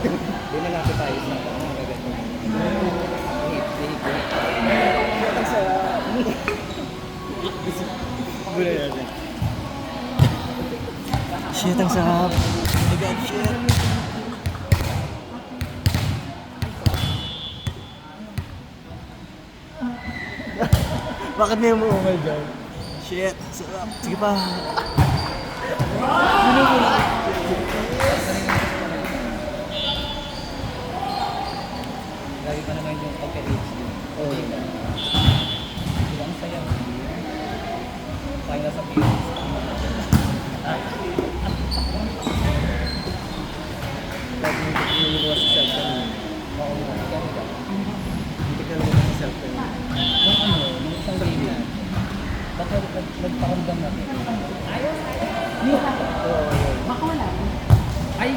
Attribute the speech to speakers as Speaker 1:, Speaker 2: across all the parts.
Speaker 1: Di malapit tayo sa mga gaganto. Hihik-hihik. Ang sarap. Gula natin. Shit, ang sarap. Oh my God, shit. Bakit may umuungal dyan? Shit, sarap. Sige pa. Lagi pa naman yung pagka-reach din. Oo. Diba ang saya? Sayang na sa pilis. Lagi yung niliwas sa cellphone. Oo, hindi ka niliwas sa cellphone. Nung ano, nung isang game na, ba't nagpakamdam natin? Ayos! Oo.
Speaker 2: Makulan.
Speaker 1: Ay!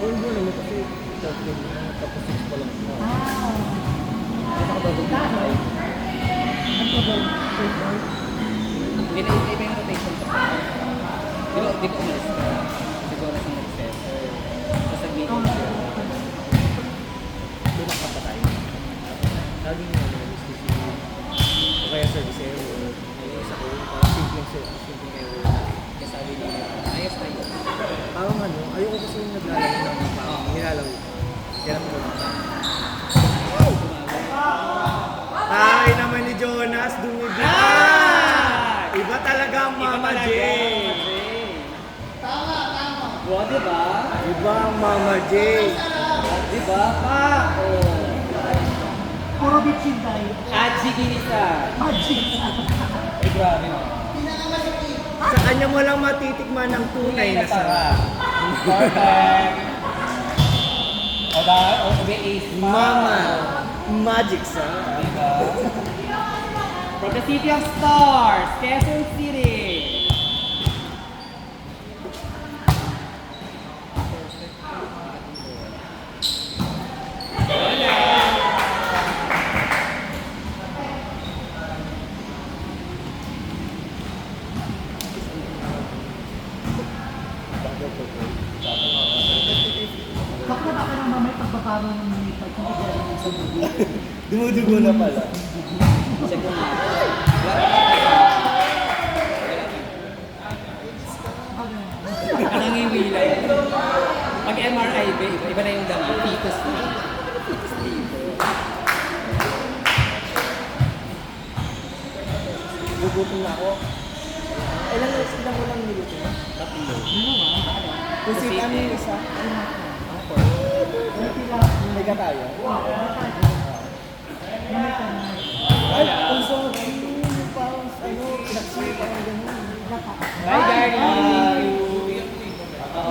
Speaker 1: Hindi naman kasi tapos 6 pa lang siya. Hindi na kababag na siya. Ang kababag? Hindi na iba yung rotation sa pagkakas. Di ba umalis ka? Siguro sa nag-set. Tapos nag-meeting siya. Doon pa tayo. Lagi nga naman gusto siya. O kaya service error. Yung isa ko, simpleng error. Kaya sabi niya, ayos tayo. Parang ano, ayoko kasi yung naglalaro ng parang nilalaro. Kaya naman ko. Ay naman ni Jonas, dumibigay! Iba talaga ang Mama J! Tama! Wow, diba? Iba ang Mama J! Diba? Pa! Oh.
Speaker 2: Puro bitchin tayo.
Speaker 1: Aji Ginisa! Ay, grabe no? Sa kanya mo lang matitikman ang tunay na sarap. Perfect! O dahil, o sabi ace pa. Mama! Magic sarap. Diba? From the City of Stars, Quezon City.
Speaker 2: Bakit baka naman may pagbabaro ng mga pag hindi galing sa dugo?
Speaker 1: Dumudugo na pala. Check mo na. Anong iwilay? Pag MRI, iba na yung dami. Fetus na. Fetus dito. Gugutom na ako. Ilang ulang minuto? Tatlo. Kasi kami yung isa. Liga tayo. Ay, ang sarap yun. Parang ano, pinaksiyo parang gano'n. Bye, Gary!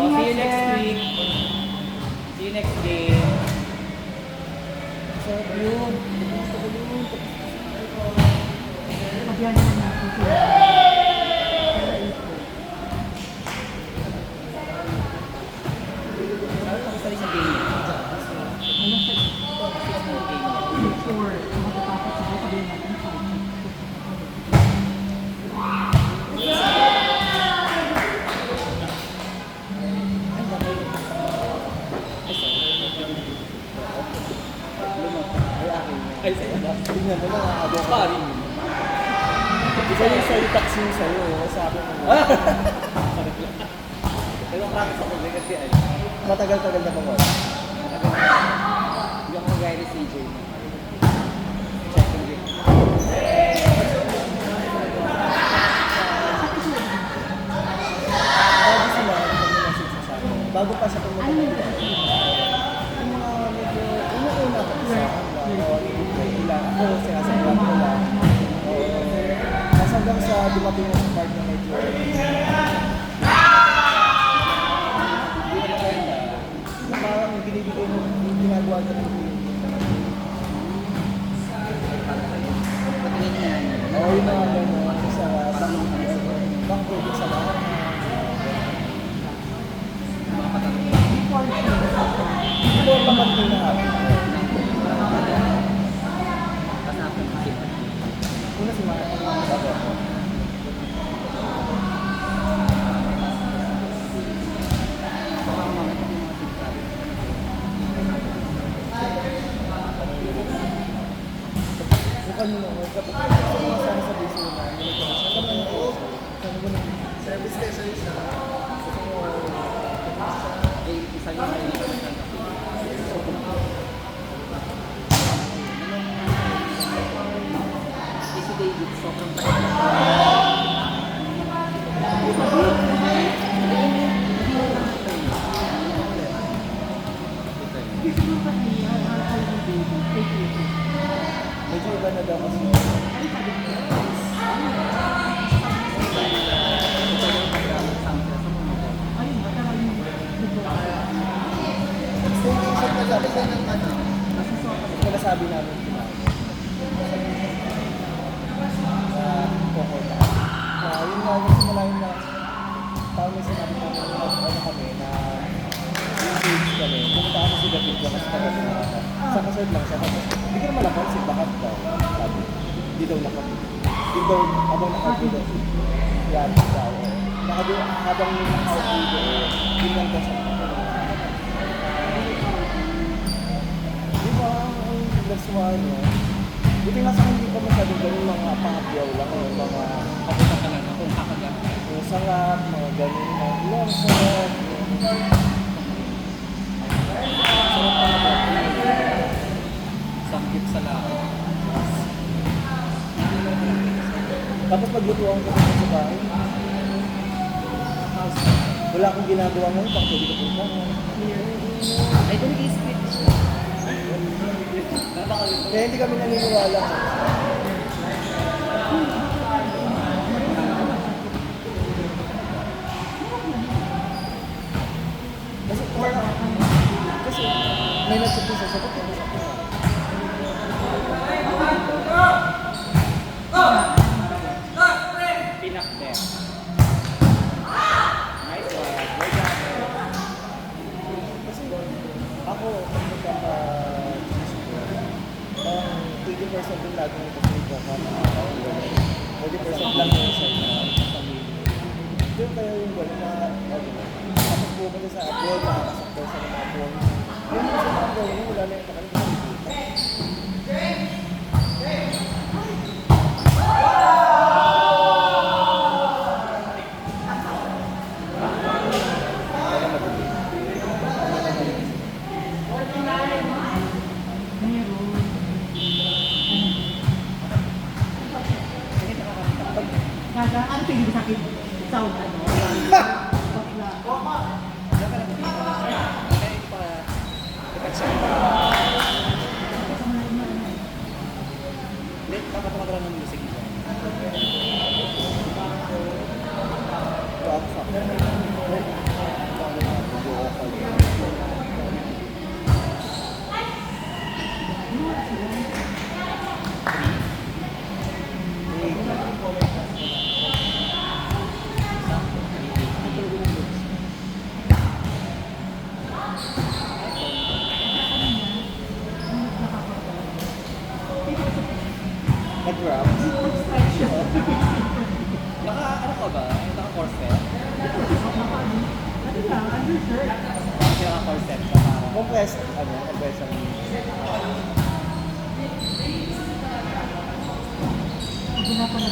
Speaker 1: See you next week. See you next day. Sarap yun. Gusto ko yun.
Speaker 2: Pagyan naman natin sila.
Speaker 1: Sarap ako sa isang game.
Speaker 2: Sure. Matatapos sa buka din natin.
Speaker 1: Ay, sa'yo na. Tingnan mo na, abo ka rin. Isa yung sa'yo, taxi yung sa'yo. Sabi mo. Pero practice ako kasi ay. Matagal-tagal na ba? Hindi ako magaya ni CJ. Checking it. Bago sila, nag-message sa akin. Bago pa sa pumunta. Yung mga medyo, una-una ko sa ako, sinasabihan ko lang. Kasi hanggang sa dumating yung part na medyo na parang binibigay mo yung ginagawa ka ng oo, yung mga gano'n sa bang project sa lahat mga patanong ito ang pamatay na una si Mara. ka nung kapag sana sa biso na nilito na siya. Kapag sana mo nang service station siya. Gusto mo isa yung may si David, sobrang medyo iba na daw kasi. Sabi namin yun nga yung simula yun na taon na sinabi namin ano kami na engage kami. Pumunta kami si David lang kasi kami sa kasod lang siya. Hindi ko naman napansin, bakit daw? Sabi, hindi daw nakapit. Hindi daw, habang nakapit daw. Yan, daw. Habang nakapit daw, yun lang daw siya. Di ba, ang nagsumaan niya, buti nga sa hindi pa masyadong ganun mga pangapyaw lang, yung mga kaputa ka lang, kung kakagat. Yung sangap, mga ganun, mga ilang sarap. Sarap pa na ba? Sakit sa lahat. Tapos paglutuan ko sa bahay, wala akong ginagawa ngayon, pang pwede ko punta. Ay, kung nag-i-split siya. Kaya hindi kami naniniwala. Kasi may nagsabi sa sagot ko sa akin. Pinakte. Nice one. Kasi ako, parang 80% yung lagi ng kasi ito ka na 40% lang yung isa na pamilya. Doon kaya yung gano'n na tapos pumunta sa abroad, makakasaktor sa mga abroad. Yung sa mga abroad, wala na yung nakalimutan.
Speaker 2: Ano tingin sa akin? Sound ano?
Speaker 1: Papatawag ng music nila. Nag-grab? Ano ka ba? Naka-corset?
Speaker 2: Ano lang, undershirt.
Speaker 1: Kasi naka-corset ka parang. Compressed, compressed ang
Speaker 2: Hindi na pala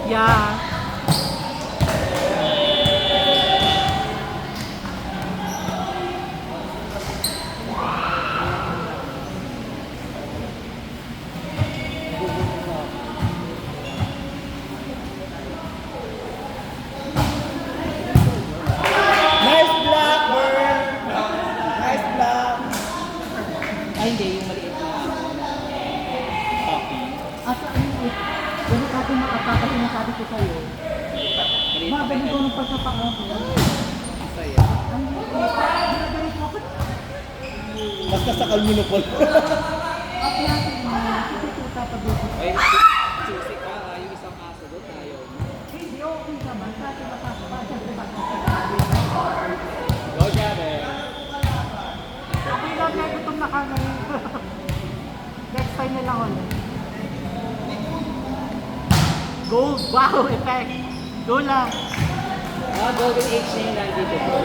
Speaker 2: yeah.
Speaker 1: Nice black, girl! Nice black! Ay, hindi. Yung maliit na copy.
Speaker 2: At ano, ganun ka kung makapapa sinasabi ko sa'yo. Mga ganito ng pagkapaan ko.
Speaker 1: Masaya.
Speaker 2: Ang ginagalit mo ako.
Speaker 1: Mas nasakal mo na po.
Speaker 2: At natin mo, tututa pa dito.
Speaker 1: Ay, susi ka. Yung isang aso doon tayo.
Speaker 2: Hindi, okay naman. Sa atin makakapasya.
Speaker 1: Go, Jabe!
Speaker 2: na kami. Next time na lang ulit. Gold! Wow! Effect! Go lang!
Speaker 1: Golden Age na yung nandito.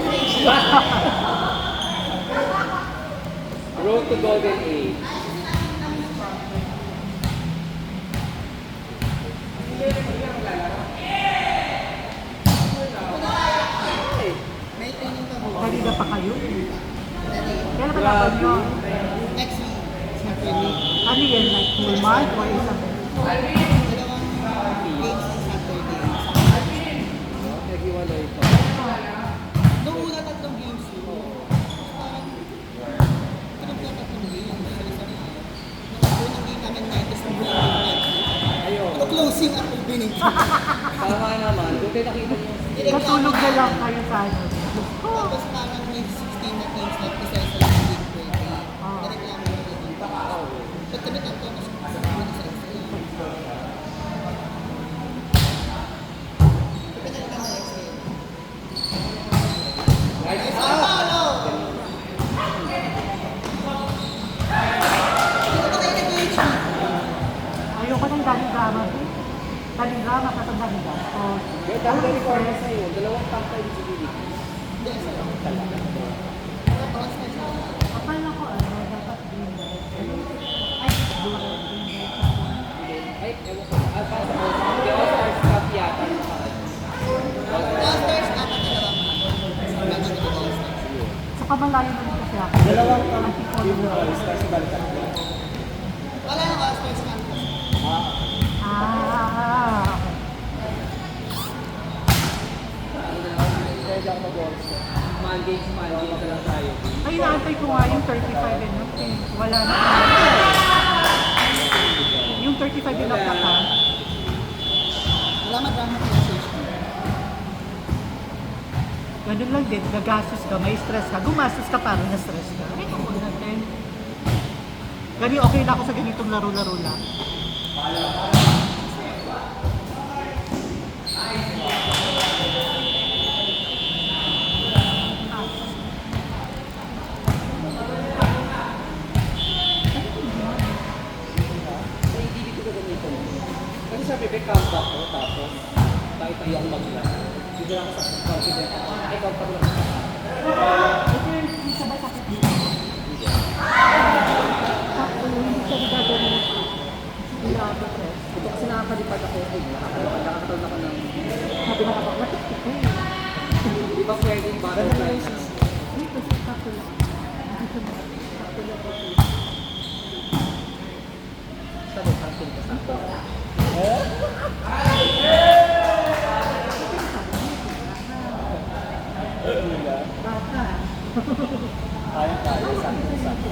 Speaker 1: Road to Golden Age.
Speaker 2: Kanina pa kayo. Kailan ba dapat nyo?
Speaker 3: Next week, Saturday.
Speaker 2: Ano yan? Like full month or isang?
Speaker 3: Dalawang games sa Saturday.
Speaker 1: Nag-iwalay ito.
Speaker 3: Noong una tatlong games yun. Parang, ano ba tatlong games? Nung unang game namin 90s, nung unang game namin.
Speaker 1: Ayun.
Speaker 3: Ano closing at opening?
Speaker 1: Tama naman. Doon tayo nakita niyo.
Speaker 2: Natulog na lang kayo sa ano.
Speaker 3: Tapos parang may 16 na teams na isa-isa lang yung game per day. Nareklamo na rin yung baka. Ba't kami tanto mas isa-isa lang? Ipinalik ka na next game.
Speaker 1: Nice
Speaker 3: Ah,
Speaker 1: up!
Speaker 3: ano? Hindi ko tayo nag-reach.
Speaker 2: Ayoko ng dami-drama. Dami-drama sa dami-drama. Oh,
Speaker 1: Yung dami na record na sa'yo. Dalawang top tayo sa bilik.
Speaker 3: Hindi, isa lang.
Speaker 1: Talaga.
Speaker 3: Tapos na siya.
Speaker 2: akala ko ano, dapat green light. Ay, blue light, green light.
Speaker 1: Ay, ewan ko. Para sa All-Stars. Yung All-Stars Cup yata.
Speaker 3: All-Stars, apat na lang. Meron na yung All-Stars.
Speaker 2: Sa pamalayo naman kasi ako.
Speaker 1: Dalawang
Speaker 2: Anti-follow.
Speaker 1: yung All-Stars sa balikan.
Speaker 3: Wala yung All-Stars campus.
Speaker 2: Ah,
Speaker 1: Pwede ako mag-All-Stars. Monday na lang tayo.
Speaker 2: ay, naantay ko nga yung 35 and up eh. Wala na. Yung 35 and up na ka.
Speaker 3: Wala madrama conversation.
Speaker 2: Ganun lang din, gagastos ka, may stress ka, gumastos ka parang na-stress ka. Ay, ako natin. Gani, okay na ako sa ganitong laro-laro lang.
Speaker 1: Ay, hindi dito ko ganito. Kasi sabi, may comeback ko, tapos tayo ako mag-lang. Dito lang ako sa confident ako. Ay, comfortable lang.
Speaker 2: Ito yung sabay sakit dito. Sakto, hindi siya nagagawin. Wala ako, stress.
Speaker 1: Ito kasi nakakalipad ako. Ay, nakakatalon ako ng...
Speaker 2: Sabi na kapag matik ko eh.
Speaker 1: Di ba pwedeng butterfly na?
Speaker 2: Dito sa sakto lang. Dito na. Sakto lang ako.
Speaker 1: Sabi, something ka sa
Speaker 2: Bata.
Speaker 1: Kaya tayo, sakto.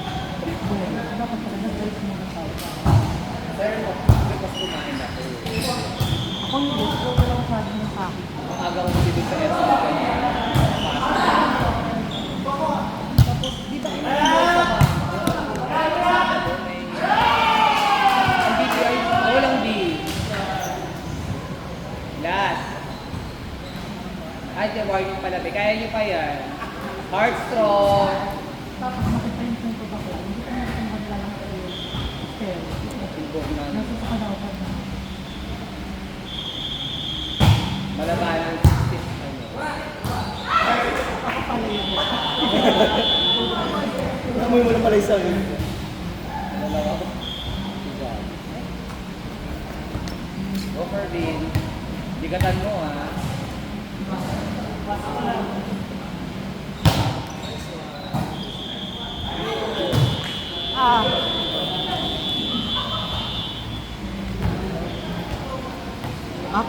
Speaker 2: Dapat talaga break muna tayo.
Speaker 1: Sir, mas kumain ako.
Speaker 2: Ako yung gusto ko lang sabi ng sa akin.
Speaker 1: Ang aga ko dito sa SL kanina. Tapos, di ba ang BPI, walang D. Last. Ay, the warning pala. Kaya niyo pa yan. Heart strong.
Speaker 2: Tapos makita yung punto ba ko. Hindi ko naman kung maglalang ko yung stairs.
Speaker 1: Tulog na.
Speaker 2: Nasa sa kanawakan na.
Speaker 1: Malabanan.
Speaker 2: Ako pala yun.
Speaker 1: Amoy mo na pala yung sabi. Go for Vin. Bigatan mo ah.
Speaker 2: Ah.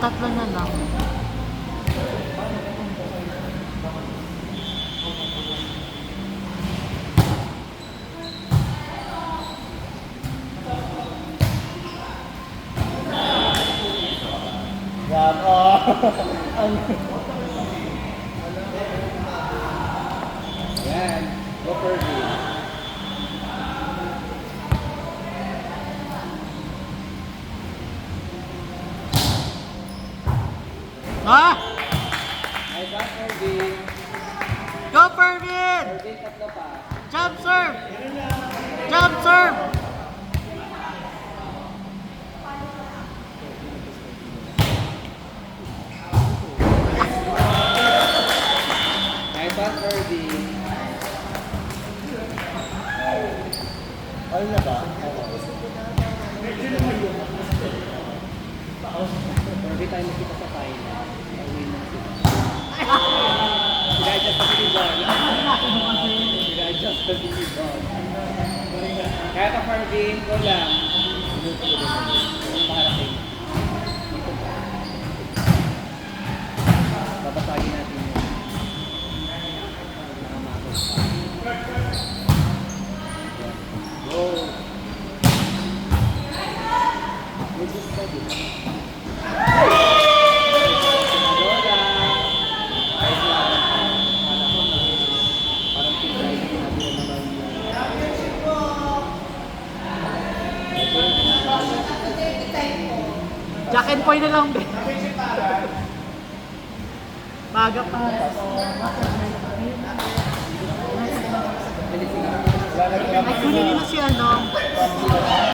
Speaker 2: Tatlo na lang.
Speaker 1: Ayan. Go Fergie.
Speaker 2: Ah!
Speaker 1: Nice one, Fergie.
Speaker 2: Go Fervin!
Speaker 1: Fergie, tatlo pa.
Speaker 2: Jump serve! Jump serve!
Speaker 1: Nice one, Fergie.
Speaker 4: All na ba?
Speaker 1: Fergie, tayo makita sa final. Awin na sila. Sinadjust pa si Bon. Sinadjust pa si Bon. Kaya ka, Fergie. Go lang. Ang mahalaking. Dito ba? Babasagin natin yun. Nakamakos pa. Go. Good just study.
Speaker 2: Jack and Poy na lang, be. Maga pa. Ay, kunin nyo na si ano.